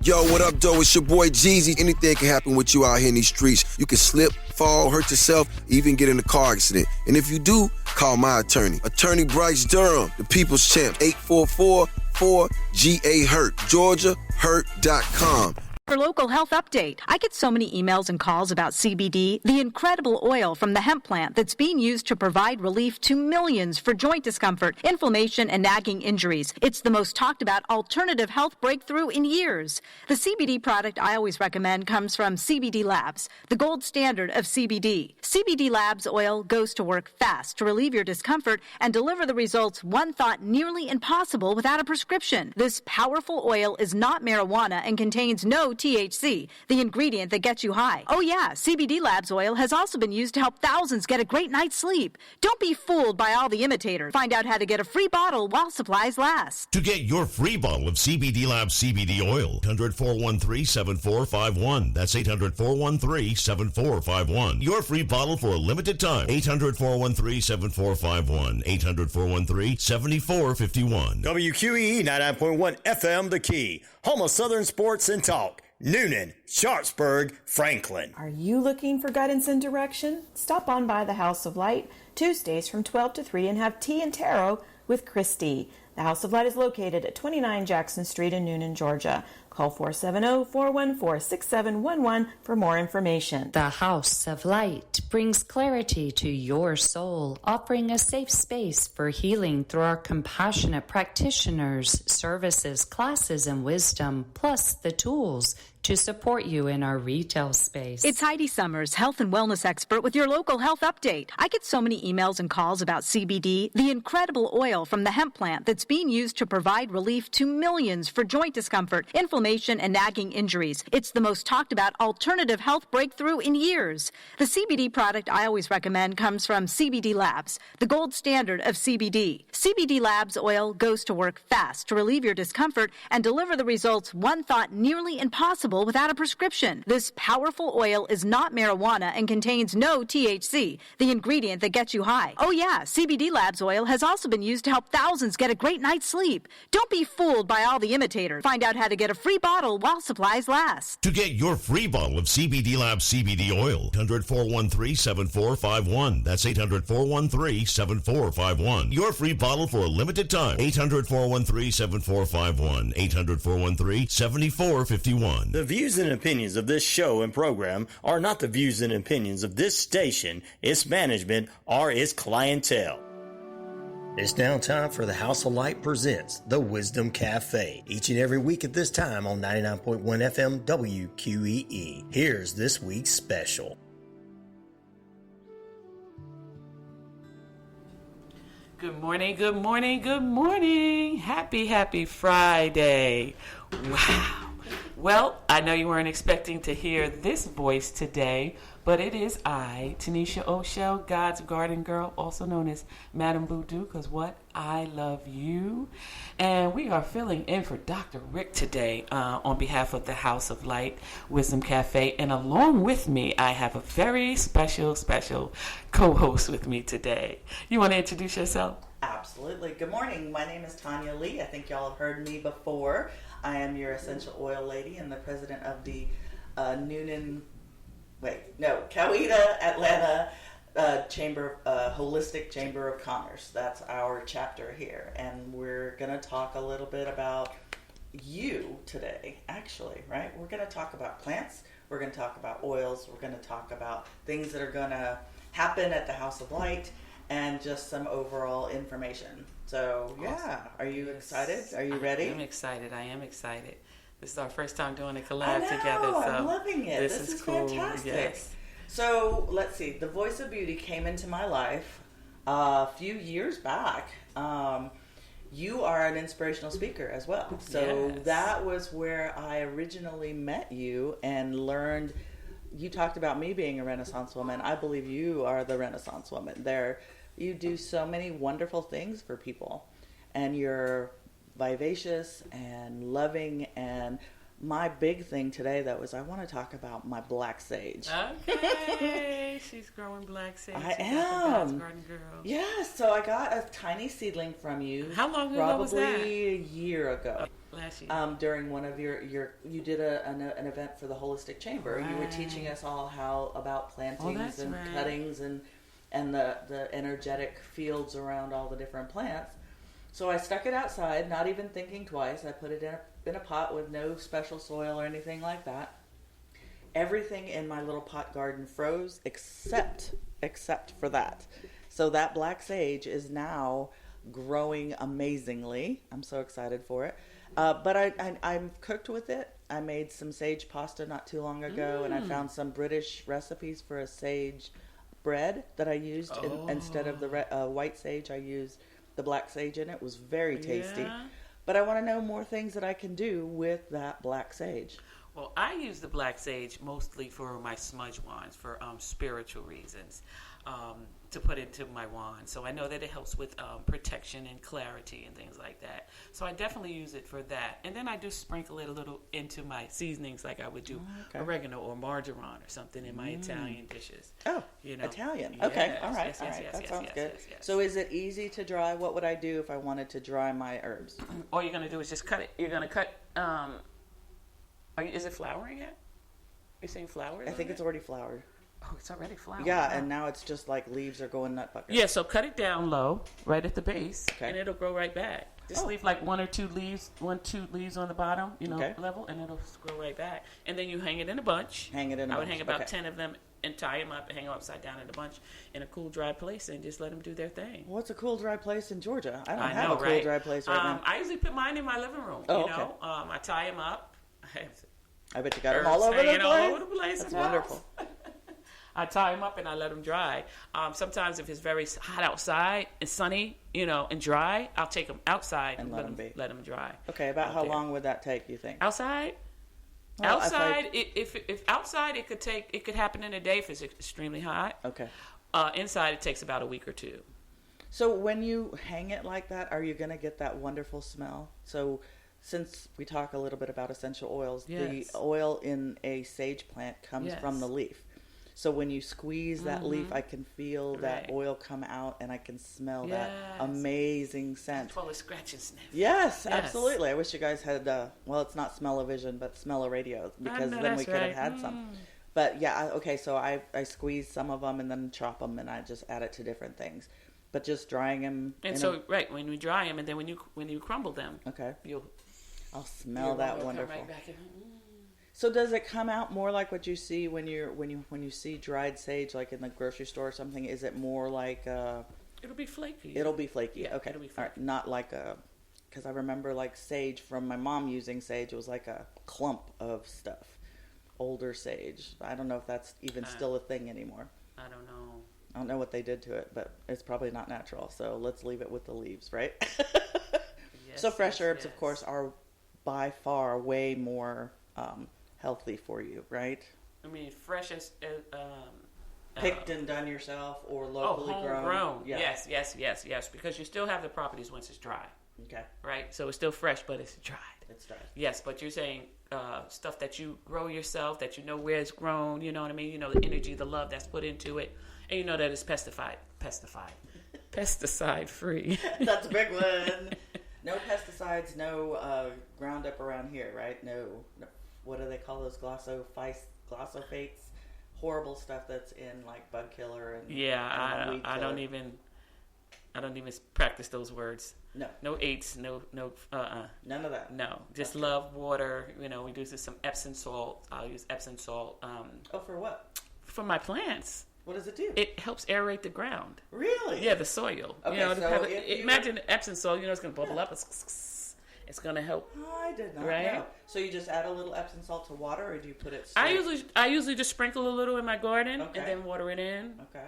Yo, what up, though? It's your boy Jeezy. Anything can happen with you out here in these streets. You can slip, fall, hurt yourself, even get in a car accident. And if you do, call my attorney. Attorney Bryce Durham, the People's Champ, 844-4GA-HURT. GeorgiaHurt.com. For local health update, I get so many emails and calls about CBD, the incredible oil from the hemp plant that's being used to provide relief to millions for joint discomfort, inflammation, and nagging injuries. It's the most talked about alternative health breakthrough in years. The CBD product I always recommend comes from CBD Labs, the gold standard of CBD. CBD Labs oil goes to work fast to relieve your discomfort and deliver the results one thought nearly impossible without a prescription. This powerful oil is not marijuana and contains no THC, the ingredient that gets you high. Oh yeah, CBD Labs oil has also been used to help thousands get a great night's sleep. Don't be fooled by all the imitators. Find out how to get a free bottle while supplies last. To get your free bottle of CBD Labs CBD oil, 800-413-7451. That's 800-413-7451. Your free bottle for a limited time. 800-413-7451. 800-413-7451. WQEE 99.1 FM The Key, home of Southern Sports and Talk. Newman, Sharpsburg, Franklin. Are you looking for guidance and direction? Stop on by the House of Light Tuesdays from 12 to 3 and have tea and tarot with Christy. The House of Light is located at 29 Jackson Street in Newnan, Georgia. Call 470-414-6711 for more information. The House of Light brings clarity to your soul, offering a safe space for healing through our compassionate practitioners, services, classes, and wisdom, plus the tools to support you in our retail space. It's Heidi Summers, health and wellness expert with your local health update. I get so many emails and calls about CBD, the incredible oil from the hemp plant that's being used to provide relief to millions for joint discomfort, inflammation, and nagging injuries. It's the most talked about alternative health breakthrough in years. The CBD product I always recommend comes from CBD Labs, the gold standard of CBD. CBD Labs oil goes to work fast to relieve your discomfort and deliver the results one thought nearly impossible without a prescription. This powerful oil is not marijuana and contains no THC, the ingredient that gets you high. Oh yeah, CBD Labs oil has also been used to help thousands get a great night's sleep. Don't be fooled by all the imitators. Find out how to get a free bottle while supplies last. To get your free bottle of CBD Labs CBD oil, 800-413-7451. That's 800-413-7451. Your free bottle for a limited time. 800-413-7451. 800-413-7451. The views and opinions of this show and program are not the views and opinions of this station, its management, or its clientele. It's now time for the House of Light presents The Wisdom Cafe, each and every week at this time on 99.1 FM WQEE. Here's this week's special. Good morning, good morning, good morning. Happy Friday. Wow. Well, I know you weren't expecting to hear this voice today, but it is I, Tanisha O'Shell, God's Garden Girl, also known as Madam Voodoo, because what? I love you. And we are filling in for Dr. Rick today on behalf of the House of Light Wisdom Cafe. And along with me, I have a very special co-host with me today. You want to introduce yourself? Absolutely. Good morning. My name is Tanya Lee. I think y'all have heard me before. I am your essential oil lady and the president of the Coweta, Atlanta Holistic Chamber of Commerce. That's our chapter here. And we're going to talk a little bit about you today, actually, right? We're going to talk about plants. We're going to talk about oils. We're going to talk about things that are going to happen at the House of Light and just some overall information. So, yeah. Awesome. Are you excited? Are you ready? I am excited. This is our first time doing a collab together. So I'm loving it. This is cool. Fantastic. Yes. So, let's see. The Voice of Beauty came into my life a few years back. You are an inspirational speaker as well. So That was where I originally met you and learned. You talked about me being a Renaissance woman. I believe you are the Renaissance woman. You do so many wonderful things for people, and you're vivacious and loving. And my big thing today, though, is I want to talk about my black sage. Okay, she's growing black sage. I am. God's Garden Girl. Yeah, so I got a tiny seedling from you. How long ago was that? Probably a year ago. Yes, yes. During one of you did an event for the Holistic Chamber. Right. You were teaching us all about plantings and cuttings and the energetic fields around all the different plants. So I stuck it outside, not even thinking twice. I put it in a pot with no special soil or anything like that. Everything in my little pot garden froze except for that. So that black sage is now growing amazingly. I'm so excited for it. But I'm cooked with it. I made some sage pasta not too long ago, and I found some British recipes for a sage bread that I used instead of the white sage. I used the black sage in it. It was very tasty. Yeah. But I want to know more things that I can do with that black sage. Well, I use the black sage mostly for my smudge wands for spiritual reasons, to put into my wand. So I know that it helps with protection and clarity and things like that. So I definitely use it for that. And then I do sprinkle it a little into my seasonings, like I would do oregano or marjoram or something in my Italian dishes. Oh, Italian. Yes, okay, all right. That sounds good. Yes. So is it easy to dry? What would I do if I wanted to dry my herbs? All you're going to do is just cut it. You're going to cut... is it flowering yet? You're saying flowers? I think it's already flowered. Oh, it's already flowering. Yeah, and now it's just like leaves are going nut bucket. Yeah, so cut it down low, right at the base, and it'll grow right back. Just leave like one or two leaves on the bottom, level, and it'll grow right back. And then you hang it in a bunch. I would hang about 10 of them and tie them up and hang them upside down in a bunch in a cool, dry place and just let them do their thing. What's a cool, dry place in Georgia? I don't have a cool, dry place right now. I usually put mine in my living room. I tie them up. I bet you got them all over the place. All over the place. That's wonderful. I tie them up and I let them dry. Sometimes if it's very hot outside and sunny, and dry, I'll take them outside and let them dry. Okay, about how long would that take, you think? Outside? Well, outside, if outside, it could happen in a day if it's extremely hot. Okay. Inside, it takes about a week or two. So when you hang it like that, are you going to get that wonderful smell? So since we talk a little bit about essential oils, the oil in a sage plant comes from the leaf. So when you squeeze that leaf, I can feel that oil come out, and I can smell that amazing scent. Full of scratch and sniff. Yes, absolutely. I wish you guys had, it's not smell-o-vision, but smell-o-radio, because then we could have had some. But yeah, okay, so I squeeze some of them and then chop them, and I just add it to different things. But just drying them. And when you dry them, and then when you crumble them, I'll smell that wonderful. Right back in. So does it come out more like what you see when you see dried sage, like in the grocery store or something? Is it more like It'll be flaky. It'll be flaky. Yeah, okay. It'll be flaky. All right. Not like because I remember like sage from my mom using sage. It was like a clump of stuff. Older sage. I don't know if that's even still a thing anymore. I don't know. I don't know what they did to it, but it's probably not natural. So let's leave it with the leaves, right? So fresh herbs, of course, are by far way more healthy for you, right? I mean, fresh as picked and done yourself or locally grown. Yeah. Yes. Because you still have the properties once it's dry. Okay. Right? So it's still fresh, but it's dried. It's dried. Yes, but you're saying stuff that you grow yourself, that you know where it's grown, you know what I mean? You know the energy, the love that's put into it, and you know that it's pesticide free. That's a big one. No pesticides, no Roundup around here, right? No. What do they call those glosophates? Horrible stuff that's in like bug killer and I don't even practice those words. No eights, no none of that. No, just love, water. We do some Epsom salt. I'll use Epsom salt. For what? For my plants. What does it do? It helps aerate the ground. Really? Yeah, the soil. Okay, imagine Epsom salt. It's going to bubble up. It's going to help. I did not know. So you just add a little Epsom salt to water, or do you put it straight? I usually just sprinkle a little in my garden and then water it in. Okay.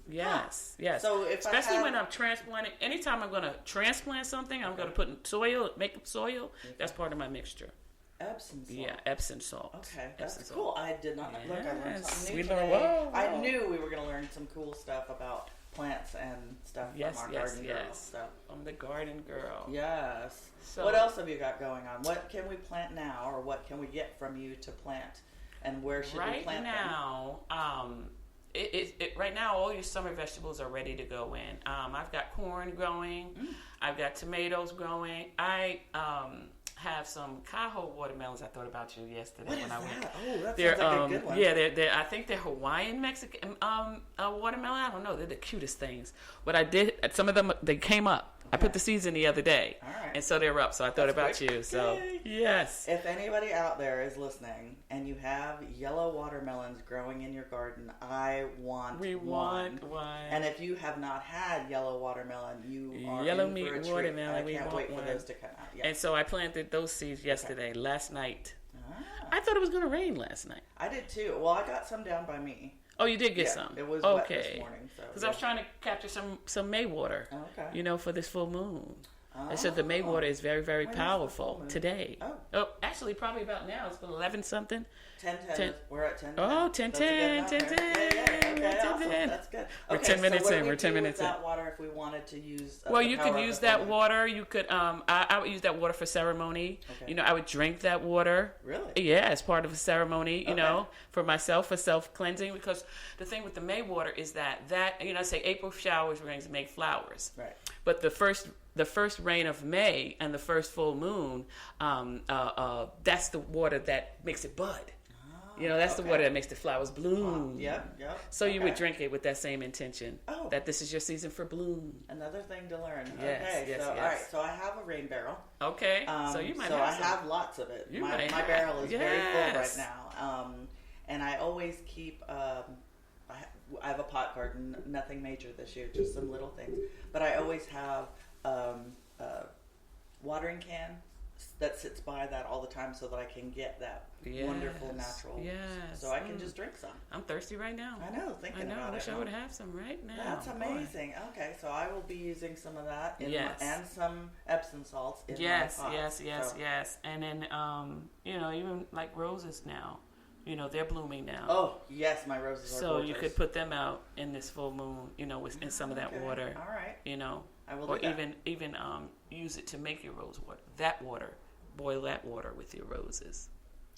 Yes. So especially when I'm transplanting, anytime I'm going to transplant something, I'm going to put in soil, make up soil. Okay. That's part of my mixture. Epsom salt. Yeah, Epsom salt. Okay, that's cool. I did not know. Look, I learned something new today. I knew we were going to learn some cool stuff about plants and stuff from our garden girl. So. I'm the garden girl. Yes. So, what else have you got going on? What can we plant now, or what can we get from you to plant? And where should we plant them? Right now, all your summer vegetables are ready to go in. I've got corn growing. I've got tomatoes growing. I have some Cajo watermelons. I thought about you yesterday What when is I went. that? Oh, that They're, sounds like a good one. Yeah, they're I think they're Hawaiian Mexican watermelon. I don't know. They're the cutest things. But I did some of them. They came up. I put the seeds in the other day, All right. and so they're up. So I thought about quick. you. So Yay. yes. If anybody out there is listening and you have yellow watermelons growing in your garden, I want We one. want one. And if you have not had yellow watermelon, you are Yellow in meat for a treat. watermelon, I we can't want wait for one. those to come out. Yeah. And so I planted those seeds yesterday, last night. Ah, I thought it was going to rain last night. I did too. Well, I got some down by me. Oh, you did get Yeah, some? it was okay. wet this morning, so, Because I was trying to capture some May water, Okay. For this full moon. They said the May water is very, very When is the full powerful moon? today. Oh. Actually, probably about now. It's been 11 something. 10:10. We're at 10:10. Oh, 10:10, 10:10. Okay, awesome. 10:10. That's good. We're Okay, 10 minutes so in. We're 10 minutes with in. that water if we wanted to use. Well, the you power could of use the that full moon? water. You could. I would use that water for ceremony. Okay. I would drink that water. Really? Yeah, as part of a ceremony. Okay. For myself, for self cleansing. Because the thing with the May water is that say April showers we're going to make flowers. Right. But the first rain of May and the first full moon, that's the water that makes it bud. That's the water that makes the flowers bloom. Yep. So you would drink it with that same intention. Oh. That this is your season for bloom. Another thing to learn. Yes, Okay, yes, so yes. all right, so I have a rain barrel. Okay, so you might So have I some. have lots of it. You My might have. barrel is very full right Yes. now. And I always keep. I have a pot garden. Nothing major this year, just some little things. But I always have a watering can that sits by that all the time, so that I can get that wonderful natural. Yes. So I can just drink some. I'm thirsty right now. I know. Thinking about I it. wish I would have some right now. That's Boy. amazing. Okay, so I will be using some of that Yes. and some Epsom salts in Yes, my pot. yes. So- And then, even like roses now, they're blooming now. Oh, yes, my roses are So gorgeous. you could put them out in this full moon, in some of that Okay, water. all right. I will Or do that. even use it to make your rose water. That water, boil that water with your roses.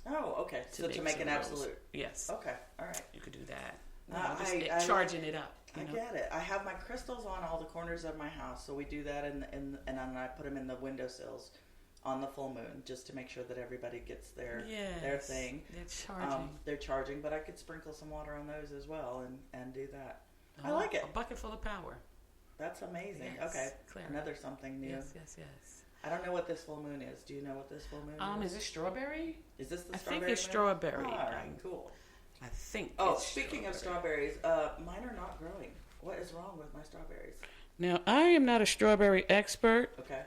Oh, okay. So to make some an rose. absolute. Yes. Okay, all right. You could do that. I Charging it up. I get it. I have my crystals on all the corners of my house, so we do that, and then I put them in the windowsills on the full moon, just to make sure that everybody gets their thing. They're charging. They're charging, but I could sprinkle some water on those as well, and do that. I like it. A bucket full of power. That's amazing. Yes, okay, Clara. Another something new. Yes. I don't know what this full moon is. Do you know what this full moon is? Is it strawberry? Is this the I strawberry think it's moon? strawberry. Oh, all right, cool. I think. Oh, it's speaking of strawberry. strawberries, mine are not growing. What is wrong with my strawberries? Now, I am not a strawberry expert, Okay.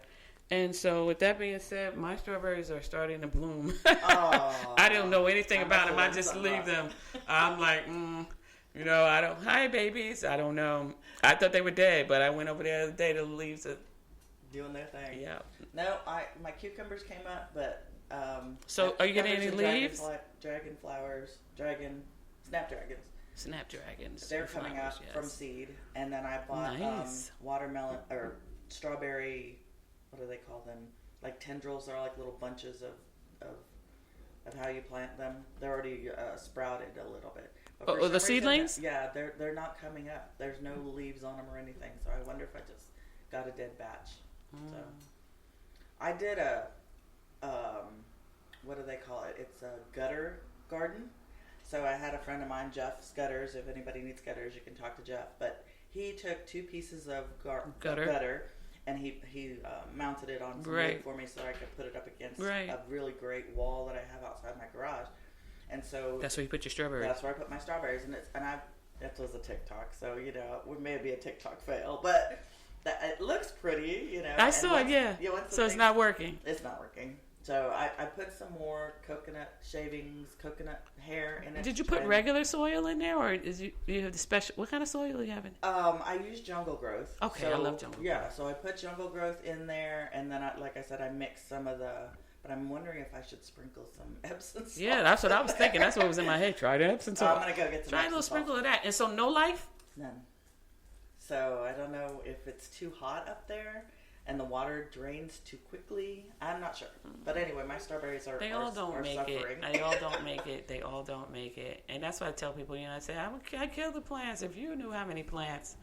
and so with that being said, my strawberries are starting to bloom. Oh, I don't know anything I about must them. have I just done leave something them. I'm like, I don't. Hi, babies. I don't know. I thought they were dead, but I went over there the other day. The leaves are. doing their thing. Yeah. No, my cucumbers came up, but So, are you getting any cucumbers and leaves? Dragon flowers, snapdragons. Snapdragons. They're and coming flowers, out yes. from seed, and then I bought Nice. watermelon or strawberry. What do they call them? Like tendrils. They're like little bunches of how you plant them. They're already sprouted a little bit. But for the some reason, seedlings? Yeah, they're not coming up. There's no leaves on them or anything. So I wonder if I just got a dead batch. So I did a what do they call it? It's a gutter garden. So I had a friend of mine, Jeff Gutters. If anybody needs gutters, you can talk to Jeff. But he took 2 pieces of gutter, and he mounted it on some wood for me so I could put it up against a really great wall that I have outside my garage. And so that's where you put your strawberries. That's where I put my strawberries, that was a TikTok, so it may be a TikTok fail, but it looks pretty, I saw it, yeah. So it's not working. It's not working. So I put some more coconut shavings, coconut hair in it. Did you put regular soil in there, or you have the special? What kind of soil are you having? I use jungle growth. Okay, so, I love jungle growth. Yeah, so I put jungle growth in there, and then like I said, I mixed some of the. But I'm wondering if I should sprinkle some Epsom salt. Yeah, that's what I was thinking. That's what was in my head. Try the Epsom salt. I'm gonna go get some. Try a little sprinkle of that. And so no life? None. So I don't know if it's too hot up there and the water drains too quickly. I'm not sure. But anyway, my strawberries are They all don't make suffering. it. They all don't make it. They all don't make it. And that's why I tell people, I say, I kill the plants. If you knew how many plants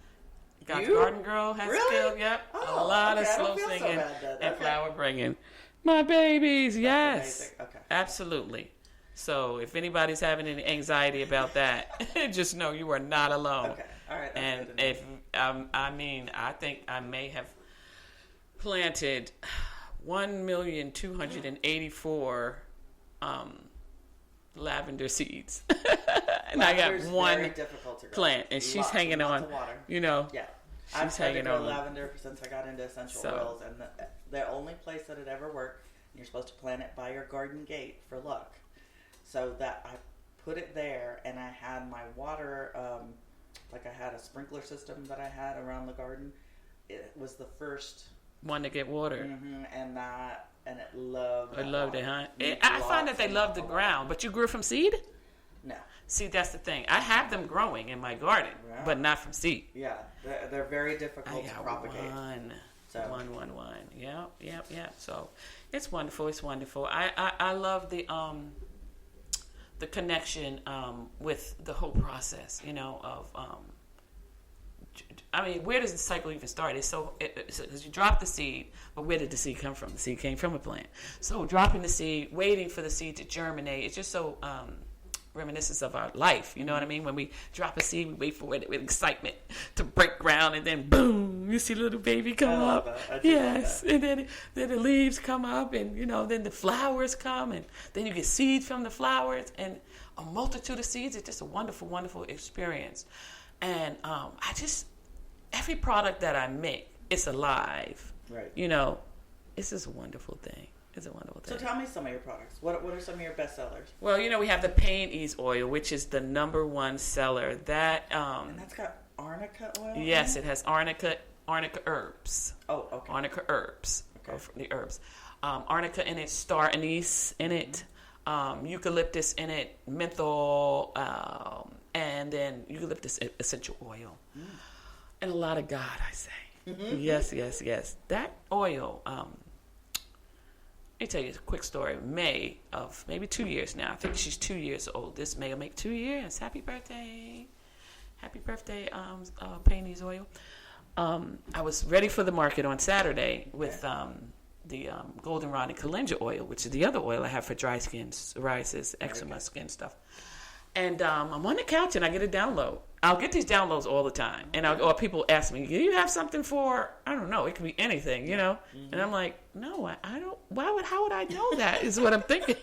God's Garden Girl has killed, a lot of slow singing and flower bringing. My babies, yes. Amazing. Okay. Absolutely. So if anybody's having any anxiety about that, just know you are not alone. Okay. All right. And if I think I may have planted 1,284,000 lavender seeds, and I got one plant, and she's hanging on. You know, yeah, she's hanging on. Lavender since I got into essential oils, and the only place that it ever worked. You're supposed to plant it by your garden gate for luck. So that I put it there, and I had my water, like I had a sprinkler system that I had around the garden. It was the first one to get water, and it loved. I loved it, huh? I find that they love the ground, but you grew from seed. No. See, that's the thing. I have them growing in my garden, but not from seed. Yeah, they're very difficult to propagate. One. Yeah. So it's wonderful. It's wonderful. I love the connection with the whole process. You know, of I mean, where does the cycle even start? It's because you drop the seed, but where did the seed come from? The seed came from a plant. So dropping the seed, waiting for the seed to germinate, it's just so reminiscent of our life. You know what I mean? When we drop a seed, we wait for it with excitement to break ground, and then boom, you see little baby come up. Yes, and then the leaves come up, and then the flowers come, and then you get seeds from the flowers, and a multitude of seeds. It's just a wonderful, wonderful experience. And every product that I make, it's alive. Right. It's just a wonderful thing. It's a wonderful thing. So tell me some of your products. What are some of your best sellers? Well, we have the Pain Ease oil, which is the #1 seller. And that's got arnica oil? Yes, it has arnica herbs. Oh, okay. Arnica herbs. Okay. The herbs. Arnica in it, star anise in it, eucalyptus in it, menthol, and then eucalyptus essential oil. And a lot of God, I say. Mm-hmm. Yes. That oil, let me tell you a quick story. May of maybe 2 years now. I think she's 2 years old. This May will make 2 years. Happy birthday. Happy birthday, Pain Ease oil. I was ready for the market on Saturday with the goldenrod and calendula oil, which is the other oil I have for dry skin, psoriasis, eczema, skin stuff. And I'm on the couch and I get a download. I'll get these downloads all the time. And or people ask me, do you have something for, I don't know, it could be anything, Mm-hmm. And I'm like, no, I don't, how would I know that is what I'm thinking.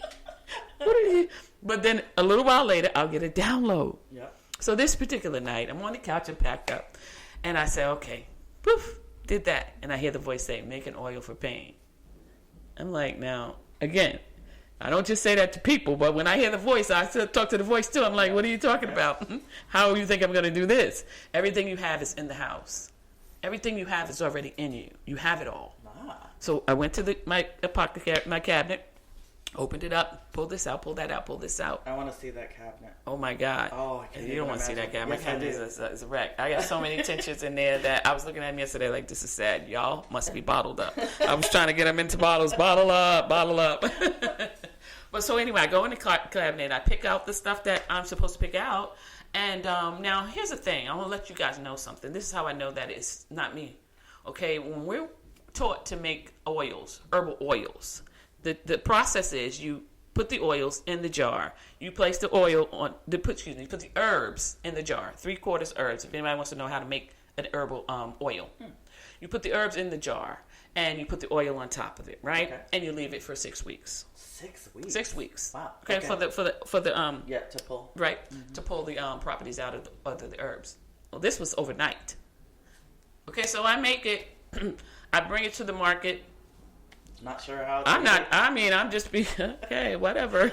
But then a little while later, I'll get a download. Yeah. So this particular night, I'm on the couch and packed up. And I say, okay, poof, did that. And I hear the voice say, make an oil for pain. I'm like, now, again, I don't just say that to people, but when I hear the voice, I still talk to the voice too. I'm like, what are you talking about? How do you think I'm going to do this? Everything you have is in the house. Everything you have is already in you. You have it all. So I went to my cabinet, opened it up, pulled this out, pulled that out, pulled this out. I want to see that cabinet. Oh, my God. Oh, I can't. You don't want to see that cabinet. Yes, my cabinet is a wreck. I got so many tinctures in there that I was looking at them yesterday like, this is sad. Y'all must be bottled up. I was trying to get them into bottles. Bottle up. But so anyway, I go in the cabinet, I pick out the stuff that I'm supposed to pick out. And now here's the thing. I want to let you guys know something. This is how I know that it's not me. Okay, when we're taught to make oils, herbal oils, the process is you put the oils in the jar. You place the oil on, you put the herbs in the jar, 3/4 herbs. If anybody wants to know how to make an herbal oil. You put the herbs in the jar, and you put the oil on top of it, right? Okay. And you leave it for 6 weeks. 6 weeks? 6 weeks. Wow. Okay, for the to pull. Right, to pull the properties out of the herbs. Well, this was overnight. Okay, so I make it, I bring it to the market. Not sure how. I'm just okay, whatever,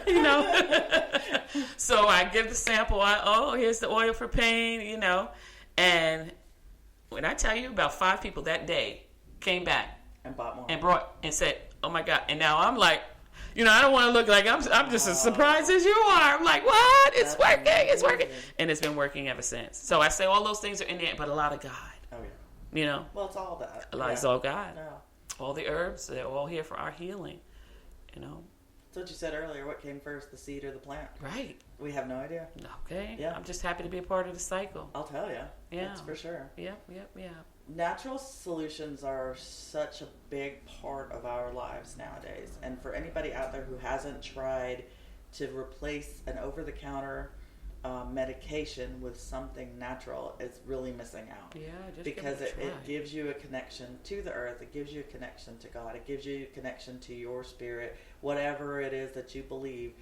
So I give the sample. Here's the oil for pain, and when I tell you, about 5 people that day came back and bought more and brought and said, "Oh my God!" And now I'm like, I don't want to look like I'm just as surprised as you are. I'm like, what? It's working. It's working, and it's been working ever since. So I say all those things are in there, but a lot of God. Oh yeah. Well, it's all that. A lot is all God. Yeah. All the herbs, they're all here for our healing. That's what you said earlier. What came first, the seed or the plant? Right. We have no idea. Okay. Yeah. I'm just happy to be a part of the cycle. I'll tell you. Yeah. That's for sure. Yep. Natural solutions are such a big part of our lives nowadays. And for anybody out there who hasn't tried to replace an over-the-counter medication with something natural, is really missing out. Yeah, just because give it a try. it gives you a connection to the earth. It gives you a connection to God. It gives you a connection to your spirit. Whatever it is that you believe,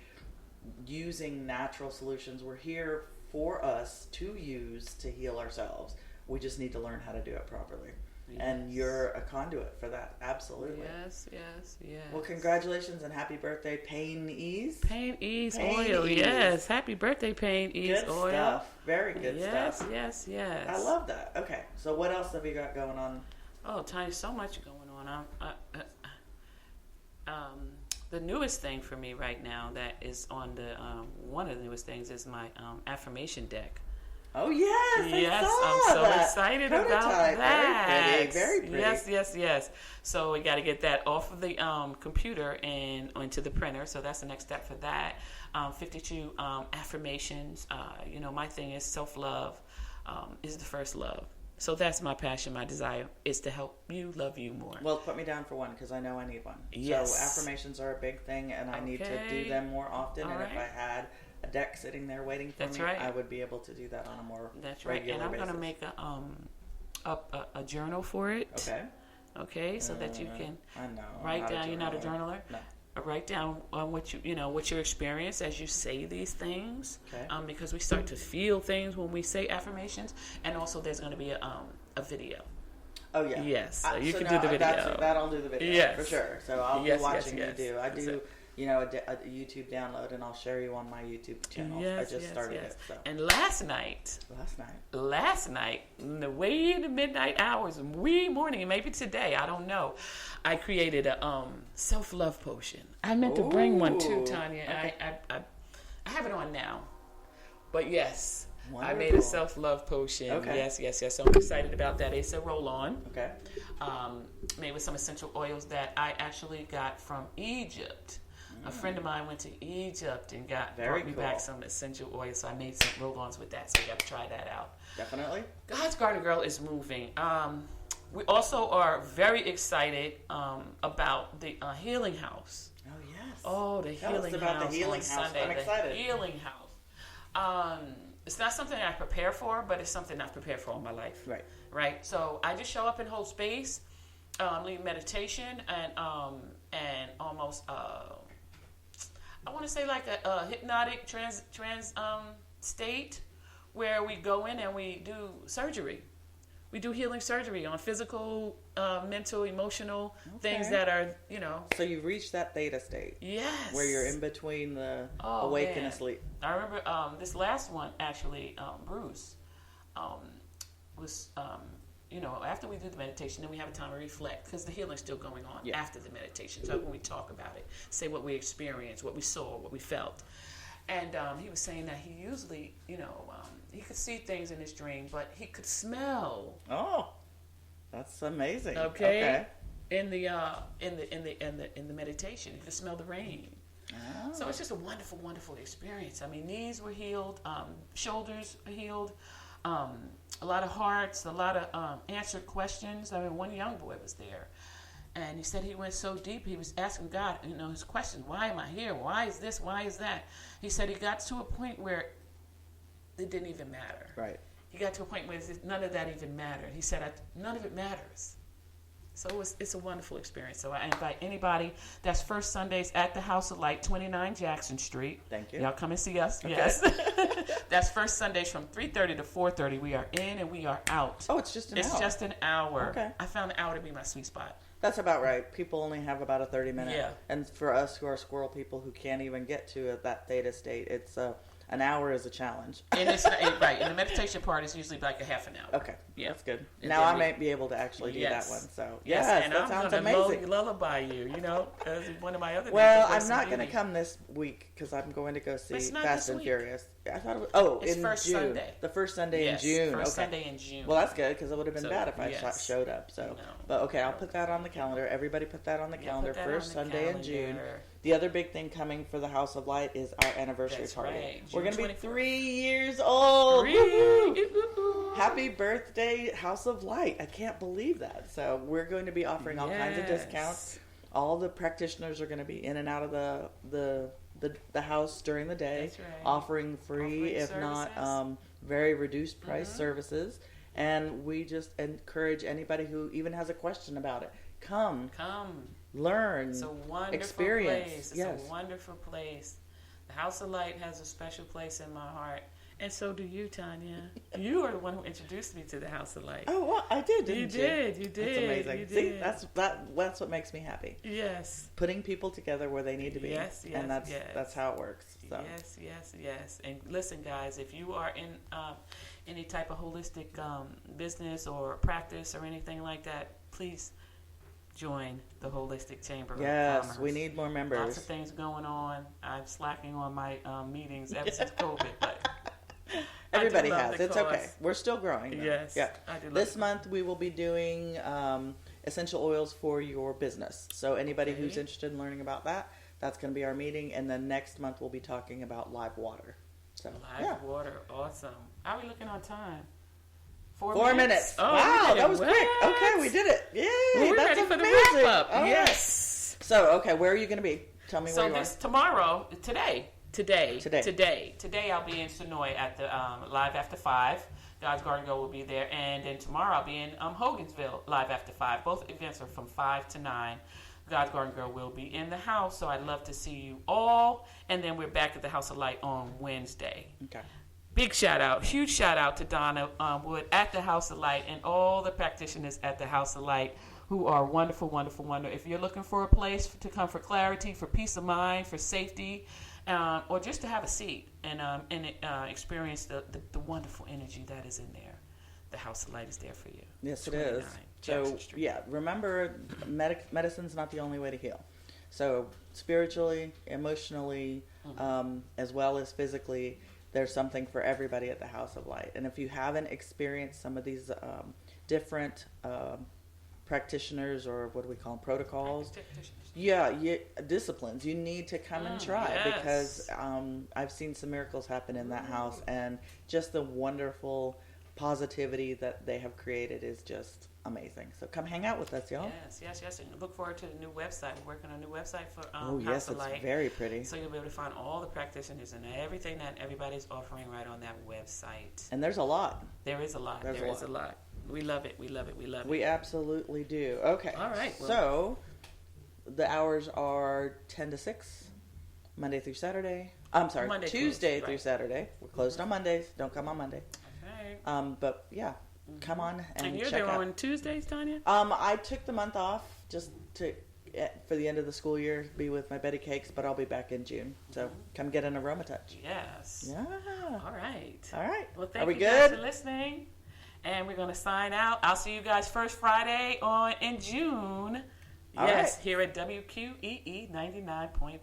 using natural solutions, we're here for us to use to heal ourselves. We just need to learn how to do it properly. Yes. And you're a conduit for that. Absolutely. Yes. Well, congratulations and happy birthday, Pain Ease. Pain Ease Pain Oil. Ease. Yes. Happy birthday, Pain Ease Good Oil. stuff. Very good stuff. Yes. I love that. Okay, so what else have you got going on? Oh, Tanya, so much going on. The newest thing for me right now that is on the one of the newest things is my affirmation deck. Oh yes, I'm so excited about that. Very pretty. Yes. So we got to get that off of the computer and onto the printer. So that's the next step for that. 52 affirmations. My thing is self-love is the first love. So that's my passion, my desire, is to help you love you more. Well, put me down for one because I know I need one. Yes. So affirmations are a big thing, and I need to do them more often. If I had a deck sitting there waiting for me, I would be able to do that on a more regular And I'm basis. going to make a journal for it. Okay, so that you can write down. You're not a journaler. No. Write down what you experience as you say these things. Okay. Because we start to feel things when we say affirmations, and also there's going to be a video. Oh yeah. Yes. So you can do the video. That'll do the video. Yes. For sure. So I'll be watching you do. I do. A YouTube download, and I'll share you on my YouTube channel. Yes, I just started it. So. And last night, in the way in the midnight hours, wee morning, and maybe today, I don't know, I created a self-love potion. I meant to bring one too, Tanya. Okay. I have it on now. But yes, Wonderful. I made a self-love potion. Okay. Yes. So I'm excited about that. It's a roll-on. Okay. Made with some essential oils that I actually got from Egypt. A friend of mine went to Egypt and brought me back some essential oils, so I made some roll-ons with that, so you got to try that out. Definitely. God's Garden Girl is moving. We also are very excited about the Healing House. Oh, yes. Oh, the Healing House the Healing on House. Sunday. I'm excited. The Healing House. It's not something I prepare for, but it's something I've prepared for all my life. Right. So I just show up and hold space, lead meditation, and almost... I want to say like a hypnotic trans state where we go in and we do surgery. We do healing surgery on physical, mental, emotional things that are, So you've reached that theta state. Yes. Where you're in between the awake and asleep. I remember this last one, actually, Bruce, was... after we do the meditation, then we have a time to reflect because the healing's still going on after the meditation. So when we talk about it, say what we experienced, what we saw, what we felt. And he was saying that he usually, he could see things in his dream, but he could smell. Oh, that's amazing. Okay. In the meditation, he could smell the rain. Oh. So it's just a wonderful, wonderful experience. I mean, knees were healed, shoulders were healed. A lot of hearts, a lot of answered questions. I mean, one young boy was there, and he said he went so deep. He was asking God, his question: Why am I here? Why is this? Why is that? He said he got to a point where it didn't even matter. Right. He got to a point where none of that even mattered. He said, none of it matters. So it's a wonderful experience. So I invite anybody. That's first Sundays at the House of Light, 29 Jackson Street. Thank you. Y'all come and see us. Okay. Yes. That's first Sundays from 3:30 to 4:30. We are in and we are out. Oh, it's just an hour. It's just an hour. Okay. I found the hour to be my sweet spot. That's about right. People only have about a 30-minute. Yeah. And for us who are squirrel people who can't even get to that theta state, it's an hour is a challenge. And it's right. And the meditation part is usually like a half an hour. Okay. Yeah. That's good. And now I might be able to actually do that one. So yes, and that sounds I'm gonna amazing. lullaby you, as one of my other. Well, I'm not going to come this week because I'm going to go see Fast and Furious. I thought it was. It's in first June. Sunday. The first Sunday in June. First Sunday in June. Well, that's good because it would have been bad if I showed up. So, No. but okay, I'll put that on the calendar. Everybody put that on the calendar. First Sunday in June. The other big thing coming for the House of Light is our anniversary That's party. right. We're going to be 24th. 3 years old. 3. Woo-hoo. Happy birthday, House of Light. I can't believe that. So we're going to be offering all kinds of discounts. All the practitioners are going to be in and out of the house during the day, That's right. offering free, if services. not very reduced price services. And we just encourage anybody who even has a question about it, come, learn, It's a wonderful experience. place. It's Yes. a wonderful place. The House of Light has a special place in my heart. And so do you, Tanya. You are the one who introduced me to the House of Light. Oh, well, I did, didn't you? You did. That's amazing. You See, did. that's what makes me happy. Yes. Putting people together where they need to be. Yes, and that's how it works. So. Yes. And listen, guys, if you are in any type of holistic business or practice or anything like that, please join the Holistic Chamber of Commerce. Yes, we need more members. Lots of things going on. I'm slacking on my meetings ever since COVID, but everybody I do love has. the It's cause. okay. We're still growing. Though. Yes, Yeah. I do love This it. month we will be doing essential oils for your business. So anybody who's interested in learning about that, that's going to be our meeting. And then next month we'll be talking about live water. So Live water, awesome. How are we looking on time? 4 minutes. Oh, wow, we did that was it. quick. What? Okay, we did it. Yay! Well, we're that's ready for the amazing. wrap up. All right. Yes. So, okay, where are you going to be? Tell me where you are. Today I'll be in Sonoy at the Live After 5. God's Garden Girl will be there. And then tomorrow I'll be in Hogansville Live After 5. Both events are from 5 to 9. God's Garden Girl will be in the house, so I'd love to see you all. And then we're back at the House of Light on Wednesday. Okay. Big shout out, huge shout out to Donna Wood at the House of Light and all the practitioners at the House of Light who are wonderful, wonderful, wonderful. If you're looking for a place to come for clarity, for peace of mind, for safety, or just to have a seat and experience the wonderful energy that is in there, the House of Light is there for you. Yes, it is. So, Jackson Street. yeah, remember, medicine's not the only way to heal. So, spiritually, emotionally, as well as physically, there's something for everybody at the House of Light. And if you haven't experienced some of these different practitioners, or what do we call them, protocols? Disciplines. You need to come and try because I've seen some miracles happen in that house, and just the wonderful positivity that they have created is just amazing. So come hang out with us, y'all. Yes. And look forward to the new website. We're working on a new website for Oh, yes, House of it's Light. very pretty. So you'll be able to find all the practitioners and everything that everybody's offering right on that website. And there's a lot. There is a lot. There is a lot. We love it. We absolutely do. Okay. All right. Well, so the hours are 10 to 6, Monday through Saturday. I'm sorry, Tuesday through Saturday. We're closed on Mondays. Don't come on Monday. Okay. But yeah, come on and you're check there out. on Tuesdays, Tanya? I took the month off just for the end of the school year, be with my Betty Cakes, but I'll be back in June. So come get an aroma touch. Yes. Yeah. All right. Are Well, thank we you good? guys for listening. And we're going to sign out. I'll see you guys first Friday in June. All yes, right. here at WQEE 99.1.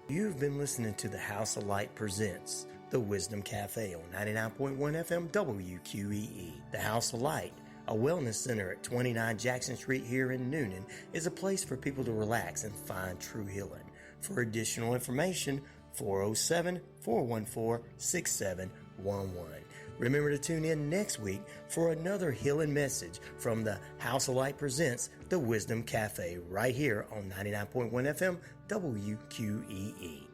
You've been listening to the House of Light presents the Wisdom Cafe on 99.1 FM WQEE. The House of Light, a wellness center at 29 Jackson Street here in Newnan, is a place for people to relax and find true healing. For additional information, 407-414-6711. Remember to tune in next week for another healing message from the House of Light presents the Wisdom Cafe right here on 99.1 FM WQEE.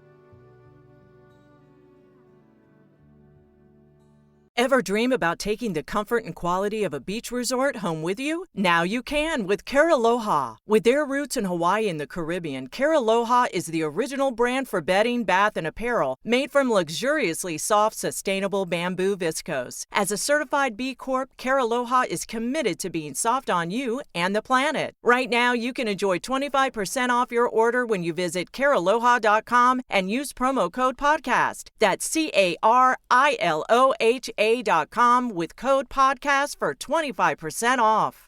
Ever dream about taking the comfort and quality of a beach resort home with you? Now you can with Care Aloha. With their roots in Hawaii and the Caribbean, Care Aloha is the original brand for bedding, bath, and apparel made from luxuriously soft, sustainable bamboo viscose. As a certified B Corp, Care Aloha is committed to being soft on you and the planet. Right now, you can enjoy 25% off your order when you visit carealoha.com and use promo code podcast. That's CARILOHA.com with code podcast for 25% off.